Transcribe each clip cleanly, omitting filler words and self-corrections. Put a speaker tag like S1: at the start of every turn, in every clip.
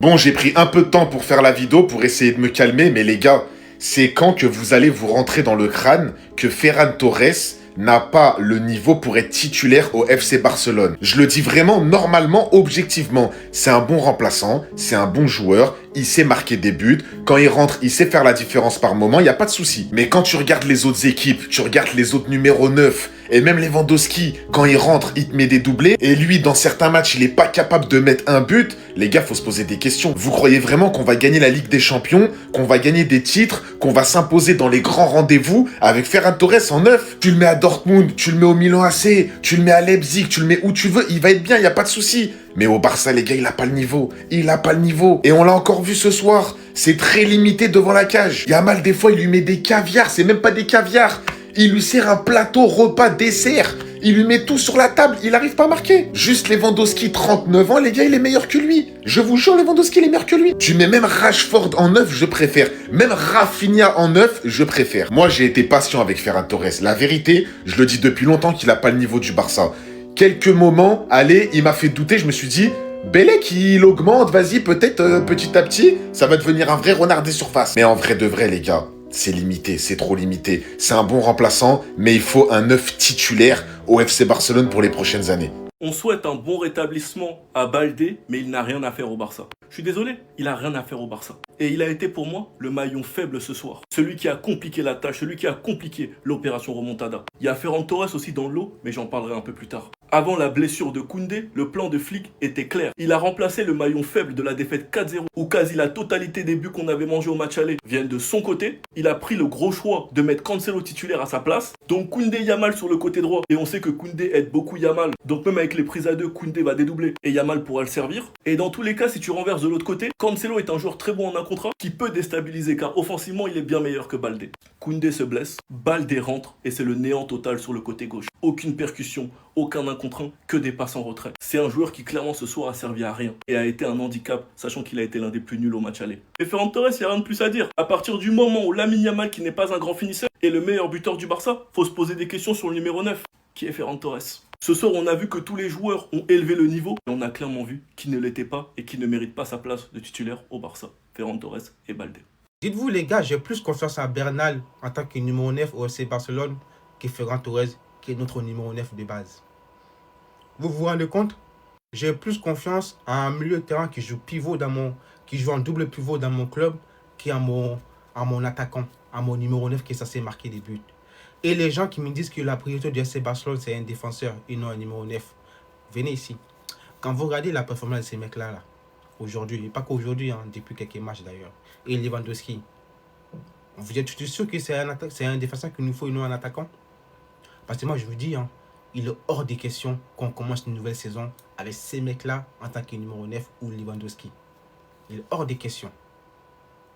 S1: Bon, j'ai pris un peu de temps pour faire la vidéo, pour essayer de me calmer, mais les gars, c'est quand que vous allez vous rentrer dans le crâne que Ferran Torres n'a pas le niveau pour être titulaire au FC Barcelone. Je le dis vraiment normalement, objectivement. C'est un bon remplaçant, c'est un bon joueur, il sait marquer des buts. Quand il rentre, il sait faire la différence par moment, il n'y a pas de souci. Mais quand tu regardes les autres équipes, tu regardes les autres numéros 9, et même Lewandowski, quand il rentre, il te met des doublés, et lui, dans certains matchs, il n'est pas capable de mettre un but, les gars, faut se poser des questions. Vous croyez vraiment qu'on va gagner la Ligue des Champions, qu'on va gagner des titres, qu'on va s'imposer dans les grands rendez-vous avec Ferran Torres en neuf? Tu le mets à Dortmund, tu le mets au Milan AC, tu le mets à Leipzig, tu le mets où tu veux, il va être bien, il n'y a pas de souci. Mais au Barça, les gars, il a pas le niveau. Il a pas le niveau. Et on l'a encore vu ce soir. C'est très limité devant la cage. Yamal, des fois, il lui met des caviars. C'est même pas des caviars. Il lui sert un plateau repas dessert. Il lui met tout sur la table. Il arrive pas à marquer. Juste Lewandowski, 39 ans, les gars, il est meilleur que lui. Je vous jure, Lewandowski, il est meilleur que lui. Tu mets même Rashford en neuf, je préfère. Même Rafinha en neuf, je préfère. Moi, j'ai été patient avec Ferran Torres. La vérité, je le dis depuis longtemps qu'il a pas le niveau du Barça. Quelques moments, allez, il m'a fait douter, je me suis dit, Bélec, il augmente, vas-y, peut-être petit à petit, ça va devenir un vrai renard des surfaces. Mais en vrai de vrai, les gars, c'est limité, c'est trop limité. C'est un bon remplaçant, mais il faut un neuf titulaire au FC Barcelone pour les prochaines années.
S2: On souhaite un bon rétablissement à Baldé, mais il n'a rien à faire au Barça. Je suis désolé, il a rien à faire au Barça. Et il a été pour moi le maillon faible ce soir. Celui qui a compliqué la tâche, celui qui a compliqué l'opération Remontada. Il y a Ferran Torres aussi dans l'eau, mais j'en parlerai un peu plus tard. Avant la blessure de Koundé, le plan de Flick était clair. Il a remplacé le maillon faible de la défaite 4-0, où quasi la totalité des buts qu'on avait mangés au match aller viennent de son côté. Il a pris le gros choix de mettre Cancelo titulaire à sa place. Donc Koundé Yamal sur le côté droit. Et on sait que Koundé aide beaucoup Yamal. Donc même avec les prises à deux, Koundé va dédoubler et Yamal pourra le servir. Et dans tous les cas, si tu renverses de l'autre côté, Cancelo est un joueur très bon en un contre un qui peut déstabiliser car offensivement il est bien meilleur que Baldé. Koundé se blesse, Baldé rentre et c'est le néant total sur le côté gauche. Aucune percussion, aucun 1 contre 1, que des passes en retrait. C'est un joueur qui clairement ce soir a servi à rien et a été un handicap, sachant qu'il a été l'un des plus nuls au match aller. Et Ferran Torres, il n'y a rien de plus à dire. À partir du moment où Lamine Yamal, qui n'est pas un grand finisseur, est le meilleur buteur du Barça, faut se poser des questions sur le numéro 9, qui est Ferran Torres. Ce soir, on a vu que tous les joueurs ont élevé le niveau et on a clairement vu qu'il ne l'était pas et qu'il ne mérite pas sa place de titulaire au Barça. Ferran Torres et Baldé.
S3: Dites-vous les gars, j'ai plus confiance à Bernal en tant que numéro 9 au FC Barcelone que Ferran Torres, qui est notre numéro 9 de base. Vous vous rendez compte? J'ai plus confiance à un milieu de terrain qui joue qui joue en double pivot dans mon club qu'à mon attaquant, à mon numéro 9 qui est censé marquer des buts. Et les gens qui me disent que la priorité du FC Barcelone, c'est un défenseur et non un numéro 9, venez ici. Quand vous regardez la performance de ces mecs-là, aujourd'hui, et pas qu'aujourd'hui, depuis quelques matchs d'ailleurs, et Lewandowski, vous êtes sûr que c'est un défenseur qu'il nous faut et non un attaquant? Parce que moi, je vous dis, il est hors des questions qu'on commence une nouvelle saison avec ces mecs-là en tant que numéro 9 ou Lewandowski. Il est hors des questions.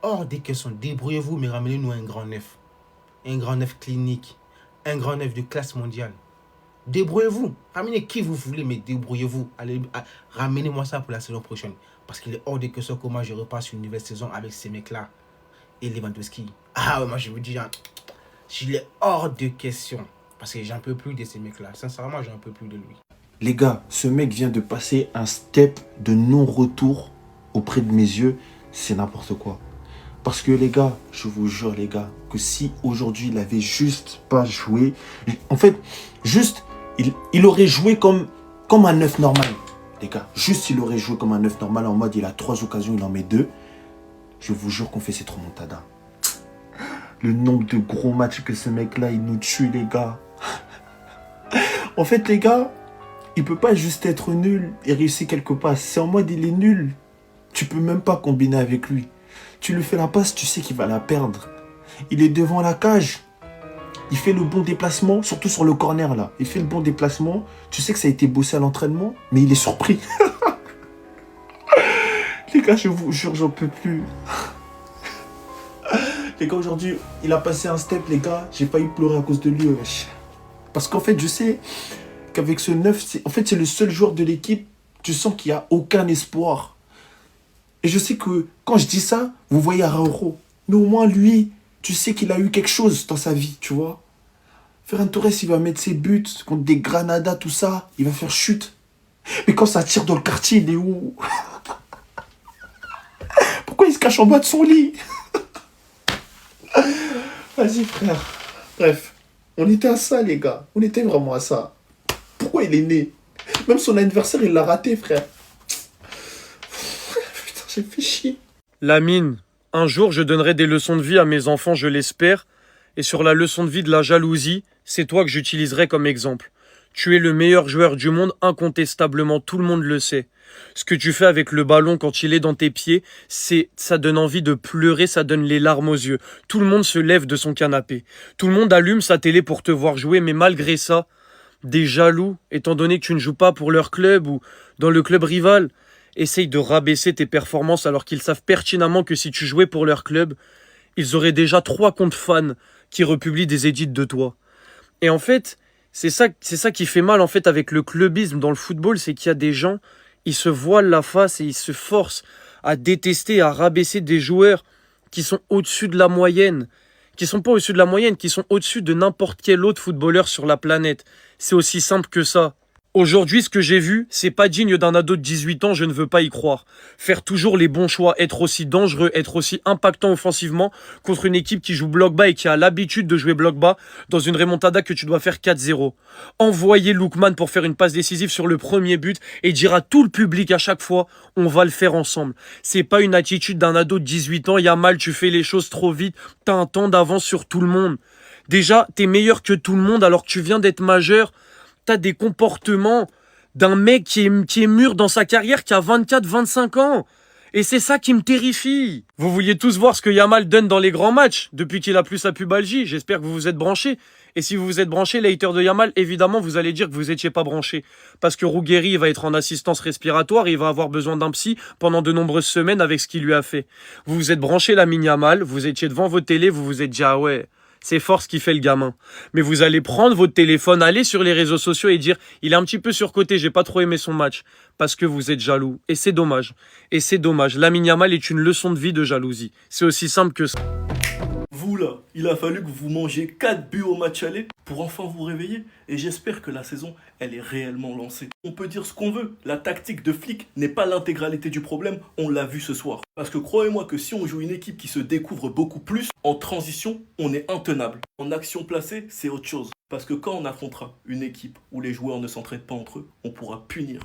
S3: Hors des questions. Débrouillez-vous, mais ramenez-nous un grand 9. Un grand 9 clinique. Un grand 9 de classe mondiale. Débrouillez-vous. Ramenez qui vous voulez, mais débrouillez-vous. Allez, ramenez-moi ça pour la saison prochaine. Parce qu'il est hors des questions que moi je repasse une nouvelle saison avec ces mecs-là. Et Lewandowski. Ah ouais, moi je vous dis, il est hors de question. Parce que j'en peux plus de ces mecs-là. Sincèrement, j'en peux plus de lui.
S4: Les gars, ce mec vient de passer un step de non-retour auprès de mes yeux. C'est n'importe quoi. Parce que les gars, je vous jure les gars, que si aujourd'hui il avait juste pas joué, en fait, juste, il aurait joué comme un 9 normal. Les gars, juste il aurait joué comme un 9 normal en mode il a 3 occasions, il en met 2. Je vous jure qu'on fait cette remontada. Le nombre de gros matchs que ce mec-là, il nous tue les gars. En fait les gars, il peut pas juste être nul et réussir quelque part. C'est en mode il est nul. Tu peux même pas combiner avec lui. Tu lui fais la passe, tu sais qu'il va la perdre. Il est devant la cage. Il fait le bon déplacement, surtout sur le corner là. Il fait le bon déplacement. Tu sais que ça a été bossé à l'entraînement, mais il est surpris. Les gars, je vous jure, j'en peux plus. Les gars, aujourd'hui, il a passé un step, les gars. J'ai failli pleurer à cause de lui, wesh. Parce qu'en fait, je sais qu'avec ce 9, c'est le seul joueur de l'équipe, tu sens qu'il n'y a aucun espoir. Et je sais que quand je dis ça, vous voyez Araujo. Mais au moins, lui, tu sais qu'il a eu quelque chose dans sa vie, tu vois. Ferran Torres, il va mettre ses buts contre des granadas, tout ça. Il va faire chute. Mais quand ça tire dans le quartier, il est où? il se cache en bas de son lit. Vas-y, frère. Bref, on était à ça, les gars. On était vraiment à ça. Pourquoi il est né? Même son anniversaire, il l'a raté, frère. Putain, j'ai fait chier.
S5: Lamine, un jour je donnerai des leçons de vie à mes enfants, je l'espère. Et sur la leçon de vie de la jalousie, c'est toi que j'utiliserai comme exemple. Tu es le meilleur joueur du monde, incontestablement, tout le monde le sait. Ce que tu fais avec le ballon quand il est dans tes pieds, ça donne envie de pleurer, ça donne les larmes aux yeux. Tout le monde se lève de son canapé. Tout le monde allume sa télé pour te voir jouer, mais malgré ça, des jaloux, étant donné que tu ne joues pas pour leur club ou dans le club rival, essayent de rabaisser tes performances alors qu'ils savent pertinemment que si tu jouais pour leur club, ils auraient déjà 3 comptes fans qui republient des edits de toi. Et en fait, c'est ça qui fait mal en fait avec le clubisme dans le football, c'est qu'il y a des gens, ils se voilent la face et ils se forcent à détester, à rabaisser des joueurs qui sont au-dessus de la moyenne, qui sont pas au-dessus de la moyenne, qui sont au-dessus de n'importe quel autre footballeur sur la planète. C'est aussi simple que ça. Aujourd'hui, ce que j'ai vu, c'est pas digne d'un ado de 18 ans, je ne veux pas y croire. Faire toujours les bons choix, être aussi dangereux, être aussi impactant offensivement contre une équipe qui joue bloc bas et qui a l'habitude de jouer bloc bas dans une remontada que tu dois faire 4-0. Envoyer Lookman pour faire une passe décisive sur le premier but et dire à tout le public à chaque fois, on va le faire ensemble. C'est pas une attitude d'un ado de 18 ans, Yamal, tu fais les choses trop vite, t'as un temps d'avance sur tout le monde. Déjà, t'es meilleur que tout le monde alors que tu viens d'être majeur. T'as des comportements d'un mec qui est mûr dans sa carrière, qui a 24-25 ans. Et c'est ça qui me terrifie. Vous vouliez tous voir ce que Yamal donne dans les grands matchs depuis qu'il a plus sa pubalgie. J'espère que vous vous êtes branchés. Et si vous vous êtes branchés, les haters de Yamal, évidemment, vous allez dire que vous étiez pas branchés. Parce que Ruggeri va être en assistance respiratoire et il va avoir besoin d'un psy pendant de nombreuses semaines avec ce qu'il lui a fait. Vous vous êtes branchés Lamine Yamal, vous étiez devant vos télés, vous vous êtes dit « Ah ouais ». C'est fort ce qui fait le gamin. Mais vous allez prendre votre téléphone, aller sur les réseaux sociaux et dire « Il est un petit peu surcoté, j'ai pas trop aimé son match. » Parce que vous êtes jaloux. Et c'est dommage. Et c'est dommage. Lamine Yamal est une leçon de vie de jalousie. C'est aussi simple que ça.
S2: Vous là, il a fallu que vous mangiez 4 buts au match aller pour enfin vous réveiller. Et j'espère que la saison, elle est réellement lancée. On peut dire ce qu'on veut, la tactique de flic n'est pas l'intégralité du problème, on l'a vu ce soir. Parce que croyez-moi que si on joue une équipe qui se découvre beaucoup plus, en transition, on est intenable. En action placée, c'est autre chose. Parce que quand on affrontera une équipe où les joueurs ne s'entraident pas entre eux, on pourra punir.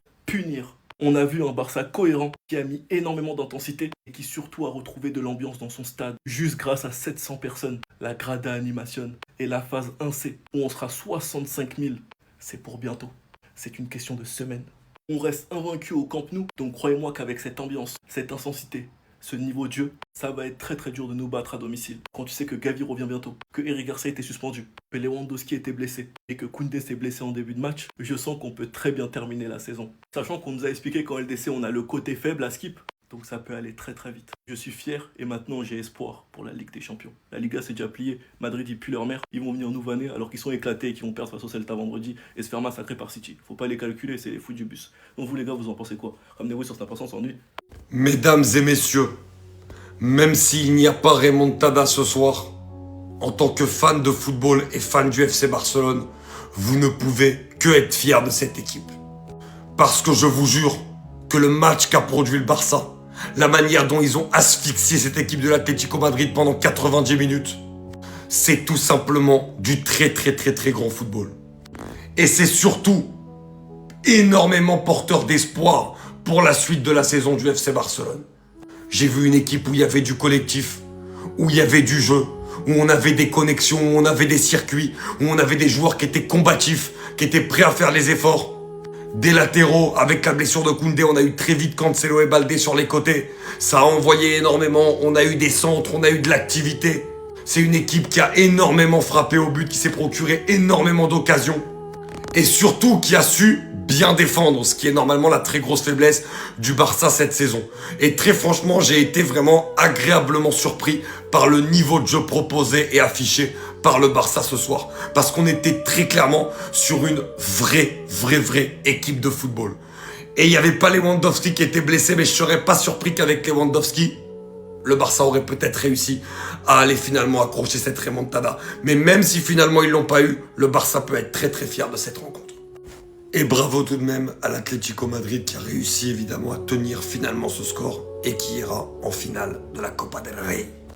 S2: On a vu un Barça cohérent qui a mis énormément d'intensité et qui surtout a retrouvé de l'ambiance dans son stade, juste grâce à 700 personnes, la Grada Animation et la phase 1C où on sera 65 000. C'est pour bientôt. C'est une question de semaines. On reste invaincu au Camp Nou, donc croyez-moi qu'avec cette ambiance, cette intensité, ce niveau de jeu, ça va être très très dur de nous battre à domicile. Quand tu sais que Gavi revient bientôt, que Eric Garcia était suspendu, que Lewandowski était blessé et que Koundé s'est blessé en début de match, je sens qu'on peut très bien terminer la saison. Sachant qu'on nous a expliqué qu'en LDC on a le côté faible à skip, donc ça peut aller très très vite. Je suis fier et maintenant j'ai espoir pour la Ligue des Champions. La Liga s'est déjà pliée, Madrid ils puent leur mère, ils vont venir nous vanner alors qu'ils sont éclatés et qu'ils vont perdre face au Celta vendredi et se faire massacrer par City. Faut pas les calculer, c'est les fous du bus. Donc vous les gars, vous en pensez quoi? Ramenez-vous sur Snap, on s'ennuie.
S6: Mesdames et messieurs, même s'il n'y a pas remontada ce soir, en tant que fan de football et fan du FC Barcelone, vous ne pouvez que être fiers de cette équipe. Parce que je vous jure que le match qu'a produit le Barça, la manière dont ils ont asphyxié cette équipe de l'Atlético Madrid pendant 90 minutes, c'est tout simplement du très grand football. Et c'est surtout énormément porteur d'espoir pour la suite de la saison du FC Barcelone. J'ai vu une équipe où il y avait du collectif, où il y avait du jeu, où on avait des connexions, où on avait des circuits, où on avait des joueurs qui étaient combatifs, qui étaient prêts à faire les efforts. Des latéraux, avec la blessure de Koundé, on a eu très vite Cancelo et Baldé sur les côtés. Ça a envoyé énormément, on a eu des centres, on a eu de l'activité. C'est une équipe qui a énormément frappé au but, qui s'est procuré énormément d'occasions. Et surtout qui a su bien défendre, ce qui est normalement la très grosse faiblesse du Barça cette saison. Et très franchement, j'ai été vraiment agréablement surpris par le niveau de jeu proposé et affiché par le Barça ce soir. Parce qu'on était très clairement sur une vraie équipe de football. Et il n'y avait pas Lewandowski qui était blessé, mais je serais pas surpris qu'avec Lewandowski, le Barça aurait peut-être réussi à aller finalement accrocher cette remontada. Mais même si finalement ils l'ont pas eu, le Barça peut être très fier de cette rencontre. Et bravo tout de même à l'Atlético Madrid qui a réussi évidemment à tenir finalement ce score. et qui ira en finale de la Copa del Rey.